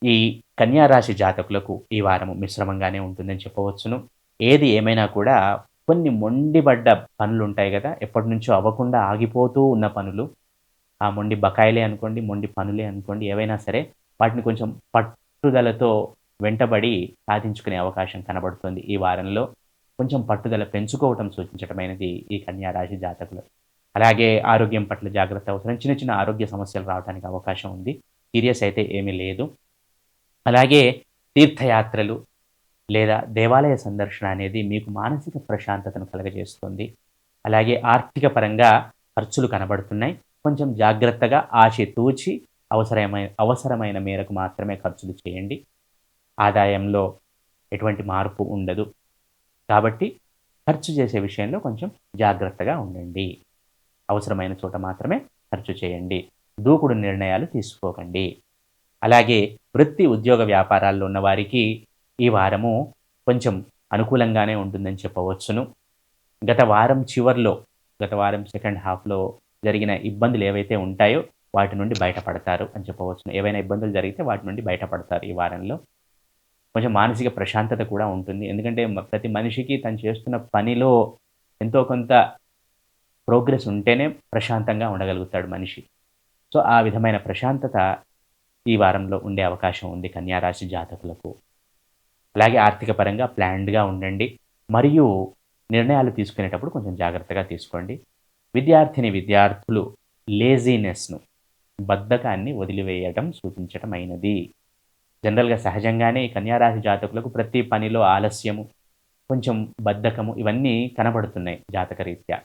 ఈ కన్యా రాశి జాతకులకు ఈ వారము మిశ్రమంగానే ఉంటుందని చెప్పవచ్చును. ఏది ఏమైనా కూడా కొన్ని మొండిబడ్డ పనులుంటాయి గదా! ఎప్పటినుంచో అవ్వకుండా ఆగిపోతూ ఉన్న పనులు, ఆ మొండి బకాయిలే అనుకోండి, మొండి పనులే అనుకోండి, ఏవైనా సరే వాటిని కొంచెం పట్టుదలతో వెంటబడి సాధించుకునే అవకాశం కనబడుతుంది ఈ వారంలో. కొంచెం పట్టుదల పెంచుకోవటం సూచించటమైనది ఈ కన్యా రాశి జాతకులు. అలాగే ఆరోగ్యం పట్ల జాగ్రత్త అవసరం. చిన్న చిన్న ఆరోగ్య సమస్యలు రావటానికి అవకాశం ఉంది. సీరియస్ అయితే ఏమీ లేదు. అలాగే తీర్థయాత్రలు లేదా దేవాలయ సందర్శన అనేది మీకు మానసిక ప్రశాంతతను కలుగజేస్తుంది. అలాగే ఆర్థిక పరంగా ఖర్చులు కనబడుతున్నాయి. కొంచెం జాగ్రత్తగా ఆచితూచి అవసరమైన మేరకు మాత్రమే ఖర్చులు చేయండి. ఆదాయంలో ఎటువంటి మార్పు ఉండదు. కాబట్టి ఖర్చు చేసే విషయంలో కొంచెం జాగ్రత్తగా ఉండండి. అవసరమైన చోట మాత్రమే ఖర్చు చేయండి. దూకుడు నిర్ణయాలు తీసుకోకండి. అలాగే వృత్తి, ఉద్యోగ వ్యాపారాల్లో ఉన్నవారికి ఈ వారము కొంచెం అనుకూలంగానే ఉంటుందని చెప్పవచ్చును. గత వారం చివర్లో, గత వారం సెకండ్ హాఫ్‌లో జరిగిన ఇబ్బందులు ఏవైతే ఉంటాయో వాటి నుండి బయటపడతారు అని చెప్పవచ్చును. ఏవైనా ఇబ్బందులు జరిగితే వాటి నుండి బయటపడతారు ఈ వారంలో. కొంచెం మానసిక ప్రశాంతత కూడా ఉంటుంది. ఎందుకంటే ప్రతి మనిషికి తను చేస్తున్న పనిలో ఎంతో కొంత ప్రోగ్రెస్ ఉంటేనే ప్రశాంతంగా ఉండగలుగుతాడు మనిషి. సో, ఆ విధమైన ప్రశాంతత ఈ వారంలో ఉండే అవకాశం ఉంది కన్యా రాశి జాతకులకు. అలాగే ఆర్థిక పరంగా ప్లాన్డ్‌గా ఉండండి. మరియు నిర్ణయాలు తీసుకునేటప్పుడు కొంచెం జాగ్రత్తగా తీసుకోండి. విద్యార్థులు లేజీనెస్‌ను, బద్ధకాన్ని వదిలివేయటం సూచించటమైనది. జనరల్‌గా సహజంగానే ఈ కన్యా రాశి జాతకులకు ప్రతి పనిలో ఆలస్యము, కొంచెం బద్ధకము ఇవన్నీ కనబడుతున్నాయి జాతకరీత్యా.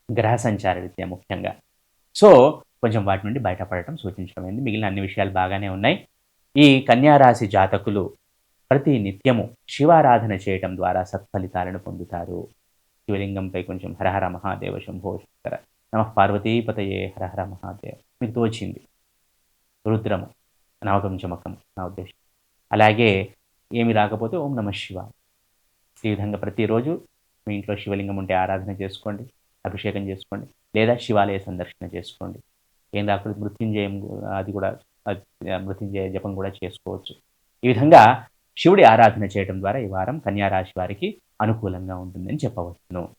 గ్రహ సంచార రీత్యా ముఖ్యంగా. సో, కొంచెం వాటి నుండి బయటపడటం సూచించడమైంది. మిగిలిన అన్ని విషయాలు బాగానే ఉన్నాయి. ఈ కన్యా రాశి జాతకులు ప్రతి నిత్యము శివారాధన చేయటం ద్వారా సత్ఫలితాలను పొందుతారు. శివలింగంపై కొంచెం హరహర మహాదేవ శంభో శంకర, నమః పార్వతీపతయే హరహర మహాదేవ మీకు తోచింది. రుద్రము, నవకంచమకం నా ఉద్దేశ్యం. అలాగే ఏమి రాకపోతే ఓం నమః శివాయ. ఈ విధంగా ప్రతిరోజు మీ ఇంట్లో శివలింగం ఉంటే ఆరాధన చేసుకోండి. అభిషేకం చేసుకోండి. లేదా శివాలయ సందర్శన చేసుకోండి. ఏం రాకపోతే మృత్యుంజయం అది కూడా మృత్యుంజయ జపం కూడా చేసుకోవచ్చు. ఈ విధంగా శివుడి ఆరాధన చేయడం ద్వారా ఈ వారం కన్యా రాశి వారికి అనుకూలంగా ఉంటుందని చెప్పవచ్చును.